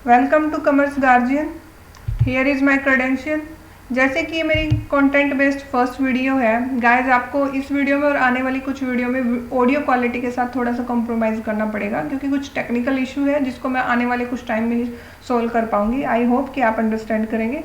Welcome to commerce guardian. Here is my credential. जैसे कि ये मेरी कंटेंट बेस्ड फर्स्ट वीडियो है गाइज, आपको इस वीडियो में और आने वाली कुछ वीडियो में ऑडियो क्वालिटी के साथ थोड़ा सा कॉम्प्रोमाइज़ करना पड़ेगा क्योंकि कुछ टेक्निकल इशू है जिसको मैं आने वाले कुछ टाइम में ही सोल्व कर पाऊंगी। आई होप कि आप अंडरस्टैंड करेंगे।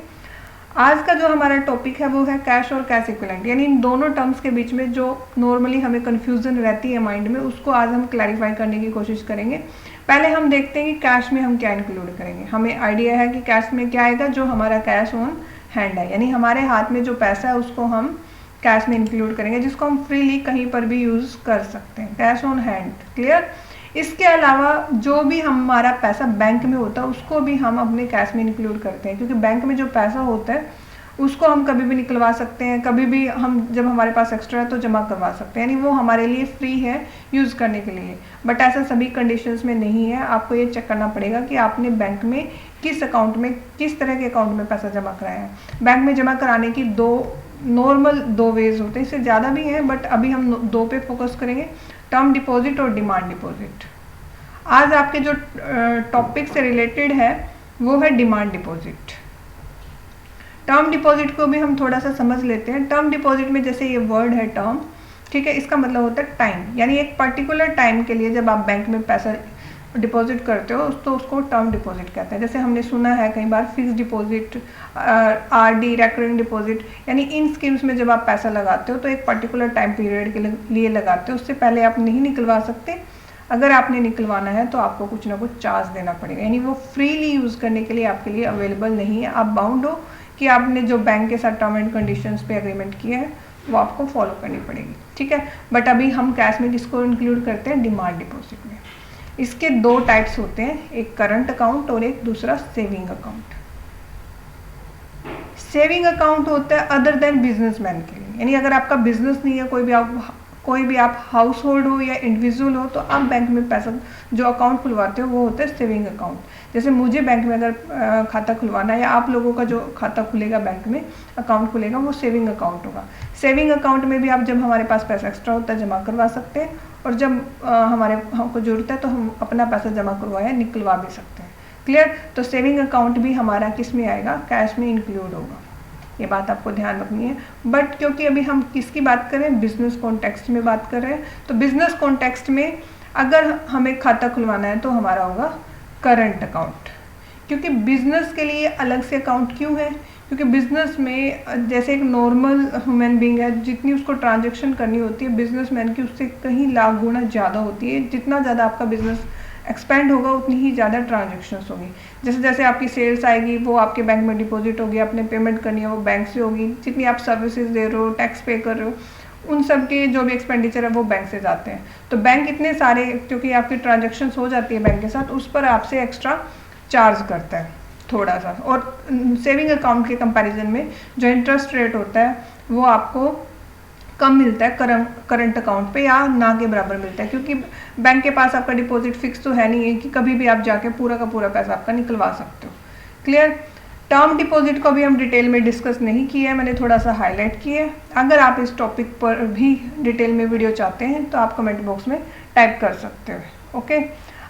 आज का जो हमारा टॉपिक है वो है कैश और कैश इक्विवेलेंट, यानी इन दोनों टर्म्स के बीच में जो नॉर्मली हमें कन्फ्यूज़न रहती है माइंड में, उसको आज हम क्लैरिफाई करने की कोशिश करेंगे। पहले हम देखते हैं कि कैश में हम क्या इंक्लूड करेंगे। हमें आइडिया है कि कैश में क्या आएगा, जो हमारा कैश ऑन हैंड है, यानी हमारे हाथ में जो पैसा है उसको हम कैश में इंक्लूड करेंगे, जिसको हम फ्रीली कहीं पर भी यूज़ कर सकते हैं। Cash on hand, clear. इसके अलावा जो भी हमारा पैसा बैंक में होता है उसको भी हम अपने कैश में इंक्लूड करते हैं, क्योंकि बैंक में जो पैसा होता है उसको हम कभी भी निकलवा सकते हैं, कभी भी हम जब हमारे पास एक्स्ट्रा है तो जमा करवा सकते हैं, यानी वो हमारे लिए फ्री है यूज़ करने के लिए। बट ऐसा सभी कंडीशंस में नहीं है। आपको ये चेक करना पड़ेगा कि आपने बैंक में किस अकाउंट में, किस तरह के अकाउंट में पैसा जमा कराया है। बैंक में जमा कराने की दो वेज होते हैं, इससे ज़्यादा भी हैं बट अभी हम दो पे फोकस करेंगे, टर्म डिपॉजिट और डिमांड डिपॉजिट। आज आपके जो टॉपिक से रिलेटेड है वो है डिमांड डिपॉजिट। टर्म डिपॉजिट को भी हम थोड़ा सा समझ लेते हैं। टर्म डिपॉजिट में जैसे ये वर्ड है टर्म, ठीक है, इसका मतलब होता है टाइम, यानी एक पर्टिकुलर टाइम के लिए जब आप बैंक में पैसा डिपॉजिट करते हो तो उसको टर्म डिपॉजिट कहते हैं। जैसे हमने सुना है कई बार fix deposit, RD, recurring deposit, यानी इन स्कीम्स में जब आप पैसा लगाते हो तो एक पर्टिकुलर टाइम पीरियड के लिए लगाते हो, उससे पहले आप नहीं निकलवा सकते। अगर आपने निकलवाना है तो आपको कुछ ना कुछ चार्ज देना पड़ेगा, यानी वो फ्रीली यूज़ करने के लिए आपके लिए अवेलेबल नहीं है। आप बाउंड हो कि आपने जो बैंक के साथ टर्म एंड कंडीशंस पे एग्रीमेंट किया है वो आपको फॉलो करनी पड़ेगी, ठीक है। बट अभी हम कैश में किसको इंक्लूड करते हैं, डिमांड डिपॉजिट में। इसके दो टाइप्स होते हैं, एक करंट अकाउंट और एक दूसरा सेविंग अकाउंट। सेविंग अकाउंट होता है अदर देन बिजनेसमैन के लिए, यानी अगर आपका बिजनेस नहीं है, कोई भी आप हाउस होल्ड हो या इंडिविजुअल हो तो आप बैंक में पैसा जो अकाउंट खुलवाते हो वो होता है सेविंग अकाउंट। जैसे मुझे बैंक में अगर खाता खुलवाना है या आप लोगों का जो खाता खुलेगा बैंक में अकाउंट खुलेगा वो सेविंग अकाउंट होगा। सेविंग अकाउंट में भी आप जब हमारे पास पैसा एक्स्ट्रा होता है जमा करवा सकते हैं, और जब हमको जरूरत है तो हम अपना पैसा जमा करवाया निकलवा भी सकते हैं, क्लियर। तो सेविंग अकाउंट भी हमारा किस में आएगा, कैश में इंक्लूड होगा। ये बात आपको ध्यान रखनी है। बट क्योंकि अभी हम किसकी बात कर रहे हैं, बिजनेस कॉन्टेक्स्ट में बात कर रहे हैं, तो बिजनेस कॉन्टेक्स्ट में अगर हमें खाता खुलवाना है तो हमारा होगा करंट अकाउट। क्योंकि बिजनेस के लिए अलग से अकाउंट क्यों है, क्योंकि बिजनेस में जैसे एक नॉर्मल ह्यूमन बीइंग है, जितनी उसको ट्रांजैक्शन करनी होती है बिजनेसमैन की उससे कहीं लाख गुना ज़्यादा होती है। जितना ज़्यादा आपका बिजनेस एक्सपेंड होगा उतनी ही ज़्यादा ट्रांजैक्शंस होगी। जैसे जैसे आपकी सेल्स आएगी वो आपके बैंक में डिपॉजिट होगी, आपने पेमेंट करनी है वो बैंक से होगी, जितनी आप सर्विसेज दे रहे हो, टैक्स पे कर रहे हो, उन सब के जो भी एक्सपेंडिचर है वो बैंक से जाते हैं। तो बैंक इतने सारे, क्योंकि आपकी ट्रांजैक्शंस हो जाती है बैंक के साथ, उस पर आपसे एक्स्ट्रा चार्ज करता है थोड़ा सा। और सेविंग अकाउंट के कंपैरिजन में जो इंटरेस्ट रेट होता है वो आपको कम मिलता है करंट अकाउंट पे, या ना के बराबर मिलता है, क्योंकि बैंक के पास आपका डिपॉजिट फिक्स तो है नहीं है कि कभी भी आप जाके पूरा का पूरा पैसा आपका निकलवा सकते हो, क्लियर। टर्म डिपॉजिट को भी हम डिटेल में डिस्कस नहीं किया है, मैंने थोड़ा सा हाईलाइट किया है। अगर आप इस टॉपिक पर भी डिटेल में वीडियो चाहते हैं तो आप कमेंट बॉक्स में टाइप कर सकते हो, ओके।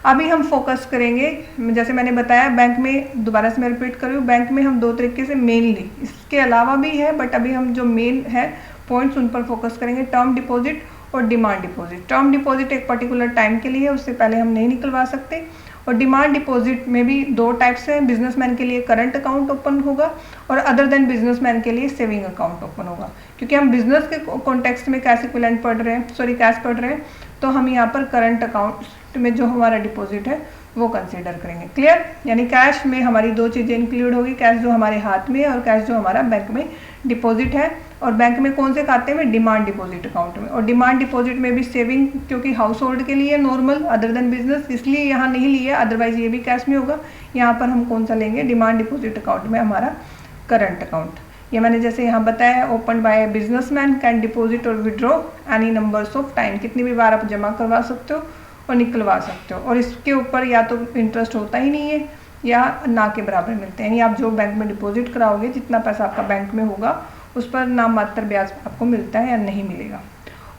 अभी हम फोकस करेंगे, जैसे मैंने बताया बैंक में, दोबारा से मैं रिपीट कर रही हूँ, बैंक में हम दो तरीके से मेनली, इसके अलावा भी है बट अभी हम जो मेन है पॉइंट्स उन पर फोकस करेंगे, टर्म डिपॉजिट और डिमांड डिपॉजिट। टर्म डिपॉजिट एक पर्टिकुलर टाइम के लिए, उससे पहले हम नहीं निकलवा सकते। और डिमांड डिपॉजिट में भी दो टाइप्स हैं, बिजनेसमैन के लिए करंट अकाउंट ओपन होगा और अदर देन बिजनेसमैन के लिए सेविंग अकाउंट ओपन होगा। क्योंकि हम बिजनेस के कॉन्टेक्स्ट में कैश इक्विवेलेंट पढ़ रहे हैं, कैश पढ़ रहे हैं, तो हम यहाँ पर करंट अकाउंट में जो हमारा डिपॉजिट है वो कंसीडर करेंगे, क्लियर। यानी कैश में हमारी दो चीज़ें इंक्लूड होगी, कैश जो हमारे हाथ में है और कैश जो हमारा बैंक में डिपॉजिट है। और बैंक में कौन से खाते में, डिमांड डिपॉजिट अकाउंट में। और डिमांड डिपॉजिट में भी सेविंग, क्योंकि हाउस होल्ड के लिए नॉर्मल अदर देन बिजनेस, इसलिए यहाँ नहीं लिया, अदरवाइज ये भी कैश में होगा। यहाँ पर हम कौन सा लेंगे, डिमांड डिपॉजिट अकाउंट में हमारा करंट अकाउंट। ये मैंने जैसे यहाँ बताया, open by businessman can deposit और withdraw any numbers of time, कितनी भी बार आप जमा करवा सकते हो और निकलवा सकते हो। और इसके ऊपर या तो इंटरेस्ट होता ही नहीं है या ना के बराबर मिलते हैं, यानी आप जो बैंक में डिपॉजिट कराओगे, जितना पैसा आपका बैंक में होगा उस पर नाम मात्र ब्याज आपको मिलता है या नहीं मिलेगा।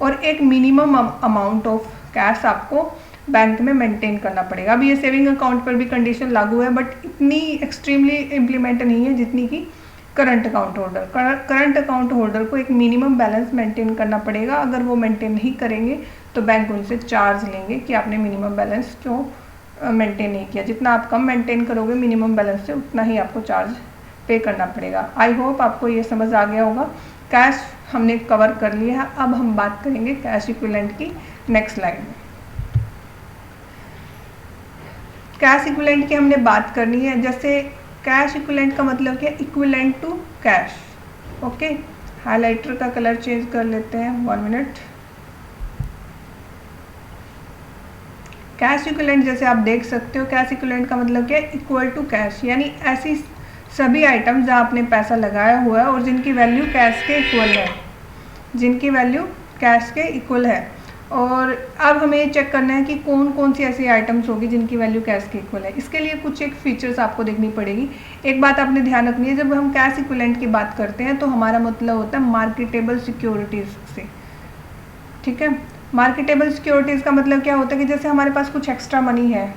और एक मिनिमम अमाउंट ऑफ कैश आपको बैंक में मेंटेन करना पड़ेगा। अब ये सेविंग अकाउंट पर भी कंडीशन लागू है, बट इतनी एक्सट्रीमली इम्प्लीमेंट नहीं है जितनी कि current account holder. Current account holder को एक मिनिमम बैलेंस मेंटेन करना पड़ेगा। अगर वो मेंटेन नहीं करेंगे तो बैंक उनसे चार्ज लेंगे कि आपने मिनिमम बैलेंस जो मेंटेन नहीं किया। जितना आप कम मेंटेन करोगे मिनिमम बैलेंस से, उतना ही आपको चार्ज पे करना पड़ेगा। आई होप आपको ये समझ आ गया होगा। कैश हमने कवर कर लिया है। अब हम बात करेंगे कैश इक्विवेलेंट की नेक्स्ट स्लाइड में। कैश इक्विवेलेंट की हमने बात करनी है। जैसे कैश इक्विवेलेंट का मतलब क्या है? Equivalent to cash. Okay, highlighter का कलर चेंज कर लेते हैं, 1 मिनट। कैश इक्विवेलेंट जैसे आप देख सकते हो, कैश इक्विवेलेंट का मतलब क्या है? इक्वल टू कैश, यानी ऐसी सभी आइटम जहाँ आपने पैसा लगाया हुआ है और जिनकी वैल्यू कैश के इक्वल है, जिनकी वैल्यू कैश के इक्वल है। और अब हमें ये चेक करना है कि कौन कौन सी ऐसी आइटम्स होगी जिनकी वैल्यू कैश के इक्वल है। इसके लिए कुछ एक फीचर्स आपको देखनी पड़ेगी। एक बात आपने ध्यान रखनी है, जब हम कैश इक्विवेलेंट की बात करते हैं तो हमारा मतलब होता है मार्केटेबल सिक्योरिटीज़ से। ठीक है, मार्केटेबल सिक्योरिटीज़ का मतलब क्या होता है कि जैसे हमारे पास कुछ एक्स्ट्रा मनी है,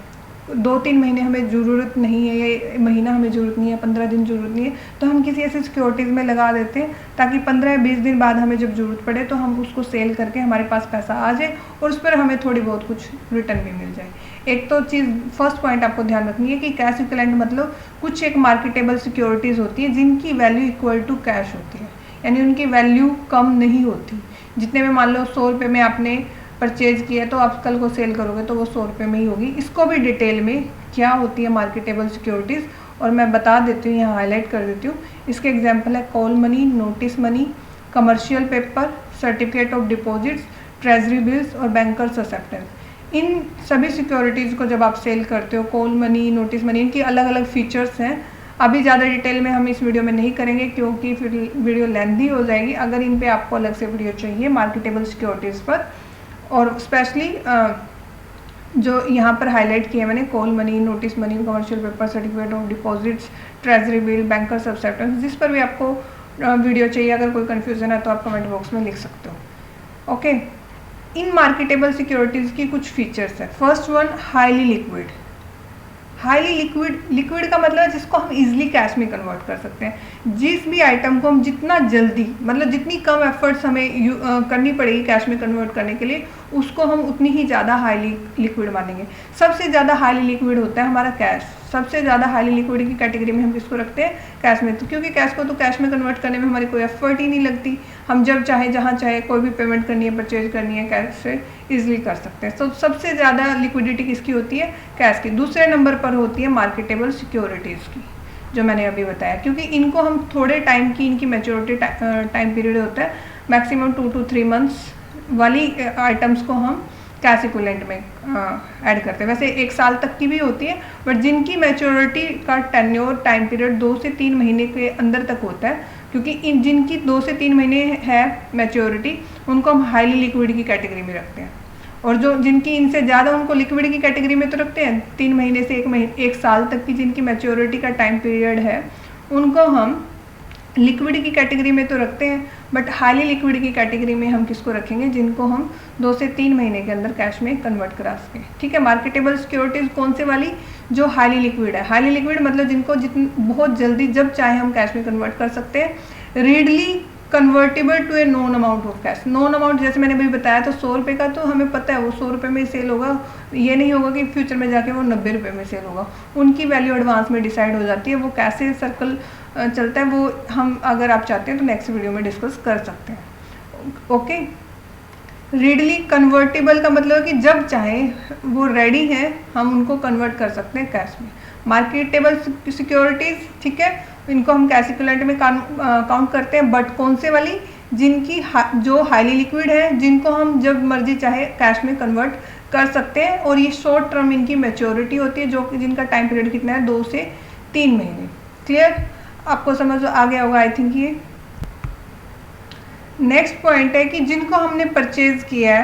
2-3 महीने हमें ज़रूरत नहीं है, या महीना हमें ज़रूरत नहीं है, 15 दिन ज़रूरत नहीं है, तो हम किसी ऐसे सिक्योरिटीज़ में लगा देते हैं ताकि 15-20 दिन बाद हमें जब ज़रूरत पड़े तो हम उसको सेल करके हमारे पास पैसा आ जाए और उस पर हमें थोड़ी बहुत कुछ रिटर्न भी मिल जाए। एक तो चीज़, फर्स्ट पॉइंट आपको ध्यान रखनी है कि कैश इक्विवेलेंट मतलब कुछ एक मार्केटेबल सिक्योरिटीज़ होती है जिनकी वैल्यू इक्वल टू कैश होती है, यानी उनकी वैल्यू कम नहीं होती। जितने में मान लो 100 रुपये में आपने परचेज किया तो आप कल को सेल करोगे तो वो 100 रुपये में ही होगी। इसको भी डिटेल में क्या होती है मार्केटेबल सिक्योरिटीज़, और मैं बता देती हूँ, यहाँ हाईलाइट कर देती हूँ। इसके एग्जांपल है call money, notice money, commercial paper, certificate of deposits, treasury bills और बैंकर्स एक्सेप्टेंस। इन सभी सिक्योरिटीज़ को जब आप सेल करते हो, कॉल मनी, नोटिस मनी, इनकी अलग अलग फीचर्स हैं। अभी ज़्यादा डिटेल में हम इस वीडियो में नहीं करेंगे क्योंकि फिर वीडियो लेंथी हो जाएगी। अगर इन पे आपको अलग से वीडियो चाहिए मार्केटेबल सिक्योरिटीज़ पर, और स्पेशली जो यहाँ पर हाईलाइट किया मैंने, call money, notice money, commercial paper, certificate of deposits, treasury bill, bankers acceptance, जिस पर भी आपको वीडियो चाहिए, अगर कोई कन्फ्यूज़न है तो आप कमेंट बॉक्स में लिख सकते हो। ओके, इन मार्केटेबल सिक्योरिटीज़ की कुछ फीचर्स है। First one, highly liquid. Highly liquid का मतलब है जिसको हम इजीली कैश में कन्वर्ट कर सकते हैं। जिस भी आइटम को हम जितना जल्दी, मतलब जितनी कम एफर्ट्स हमें करनी पड़ेगी कैश में कन्वर्ट करने के लिए, उसको हम उतनी ही ज़्यादा हाईली लिक्विड मानेंगे। सबसे ज़्यादा हाईली लिक्विड होता है हमारा कैश। सबसे ज़्यादा हाईली लिक्विड की कैटेगरी में हम किसको रखते हैं? कैश में। तो क्योंकि कैश को तो कैश में कन्वर्ट करने में हमारी कोई एफर्ट ही नहीं लगती, हम जब चाहे जहाँ चाहे कोई भी पेमेंट करनी है, परचेज करनी है, कैश से ईजिली कर सकते हैं। तो सबसे ज़्यादा लिक्विडिटी किसकी होती है? कैश की। दूसरे नंबर पर होती है मार्केटेबल सिक्योरिटीज़ की, जो मैंने अभी बताया, क्योंकि इनको हम थोड़े टाइम की, इनकी मैच्योरिटी टाइम पीरियड होता है मैक्सिमम 2 to 3 मंथ्स वाली आइटम्स को हम कैश इक्विवेलेंट में ऐड करते हैं। वैसे 1 साल तक की भी होती है, बट जिनकी मैच्योरिटी का टेन्योर टाइम पीरियड 2 से 3 महीने के अंदर तक होता है, क्योंकि इन जिनकी 2 से 3 महीने है मैच्योरिटी, उनको हम हाईली लिक्विड की कैटेगरी में रखते हैं। और जो जिनकी इनसे ज़्यादा, उनको लिक्विड की कैटेगरी में तो रखते हैं। 3 महीने से 1 साल तक की जिनकी मैच्योरिटी का टाइम पीरियड है, उनको हम लिक्विड की कैटेगरी में तो रखते हैं, बट हाईली लिक्विड की कैटेगरी में हम किसको रखेंगे? जिनको हम 2 से 3 महीने के अंदर कैश में कन्वर्ट करा सकें। ठीक है, मार्केटेबल सिक्योरिटीज़ कौन से वाली? जो हाईली लिक्विड है। हाईली लिक्विड मतलब जिनको बहुत जल्दी जब चाहे हम कैश में कन्वर्ट कर सकते हैं। Readily convertible to a known amount of cash. Known amount जैसे मैंने अभी बताया, तो 100 रुपये का तो हमें पता है वो 100 रुपये में सेल होगा, ये नहीं होगा कि फ्यूचर में जाके वो 90 रुपये में सेल होगा। उनकी वैल्यू एडवांस में डिसाइड हो जाती है। वो कैसे सर्कल चलता है वो हम, अगर आप चाहते हैं तो नेक्स्ट वीडियो में डिस्कस कर सकते हैं। ओके, रीडली कन्वर्टेबल का मतलब कि जब चाहे वो रेडी है, हम उनको कन्वर्ट कर सकते हैं कैश में। मार्केटेबल सिक्योरिटीज़, ठीक है, इनको हम कैश इक्विवेलेंट में काउंट करते हैं, बट कौन से वाली? जिनकी जो हाईली लिक्विड है, जिनको हम जब मर्जी चाहे कैश में कन्वर्ट कर सकते हैं, और ये शॉर्ट टर्म इनकी मैच्योरिटी होती है, जो जिनका टाइम पीरियड कितना है? 2 से 3 महीने। क्लियर? आपको समझ आ गया होगा आई थिंक। ये नेक्स्ट पॉइंट है कि जिनको हमने परचेज किया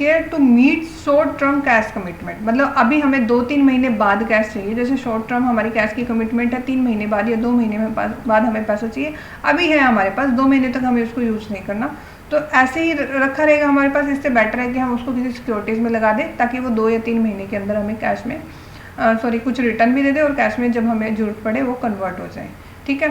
है, to meet short term cash commitment. मतलब अभी हमें 2-3 महीने बाद कैश चाहिए। जैसे शॉर्ट टर्म हमारी कैश की कमिटमेंट है 3 महीने बाद या 2 महीने में बाद हमें पैसा चाहिए। अभी है हमारे पास, 2 महीने तक हमें उसको यूज़ नहीं करना, तो ऐसे ही रखा रहेगा हमारे पास। इससे बेटर है कि हम उसको किसी सिक्योरिटीज़ में लगा दें, ताकि वो 2 या 3 महीने के अंदर हमें कैश में कुछ रिटर्न भी दे दे, और कैश में जब हमें ज़रूरत पड़े वो कन्वर्ट हो जाए। ठीक है,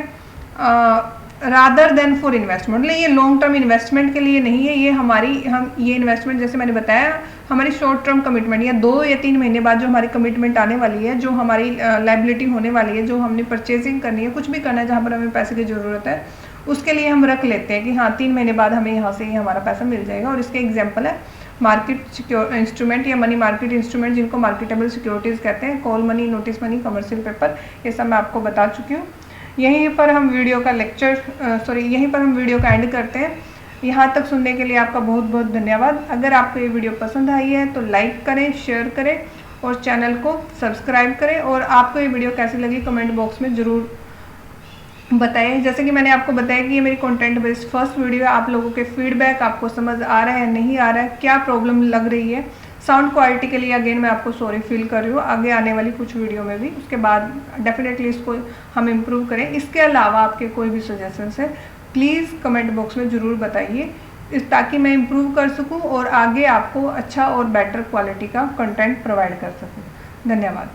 रादर देन फॉर इन्वेस्टमेंट, मतलब ये लॉन्ग टर्म इन्वेस्टमेंट के लिए नहीं है, ये हम ये इन्वेस्टमेंट जैसे मैंने बताया हमारी शॉर्ट टर्म कमिटमेंट, या 2 या 3 महीने बाद जो हमारी कमिटमेंट आने वाली है, जो हमारी लायबिलिटी होने वाली है, जो हमने परचेजिंग करनी है, कुछ भी करना है जहाँ पर हमें पैसे की ज़रूरत है, उसके लिए हम रख लेते हैं कि हाँ 3 महीने बाद हमें यहाँ से ही हमारा पैसा मिल जाएगा। और इसके एग्जाम्पल है मार्केट इंस्ट्रूमेंट या मनी मार्केट इंस्ट्रूमेंट, जिनको मार्केटेबल सिक्योरिटीज़ कहते हैं, call money, notice money, commercial paper, ये सब मैं आपको बता चुकी हूँ। यहीं पर हम वीडियो का यहीं पर हम वीडियो का एंड करते हैं। यहाँ तक सुनने के लिए आपका बहुत बहुत धन्यवाद। अगर आपको ये वीडियो पसंद आई है तो लाइक करें, शेयर करें और चैनल को सब्सक्राइब करें। और आपको ये वीडियो कैसी लगी कमेंट बॉक्स में ज़रूर बताएं। जैसे कि मैंने आपको बताया कि ये मेरी कंटेंट बेस्ड फर्स्ट वीडियो है। आप लोगों के फीडबैक, आपको समझ आ रहा है नहीं आ रहा है, क्या प्रॉब्लम लग रही है, साउंड क्वालिटी के लिए अगेन मैं आपको सॉरी फील कर रही हूँ। आगे आने वाली कुछ वीडियो में भी उसके बाद डेफिनेटली इसको हम इम्प्रूव करें। इसके अलावा आपके कोई भी सजेशंस है प्लीज़ कमेंट बॉक्स में ज़रूर बताइए, ताकि मैं इम्प्रूव कर सकूँ और आगे आपको अच्छा और बेटर क्वालिटी का कंटेंट प्रोवाइड कर सकूँ। धन्यवाद।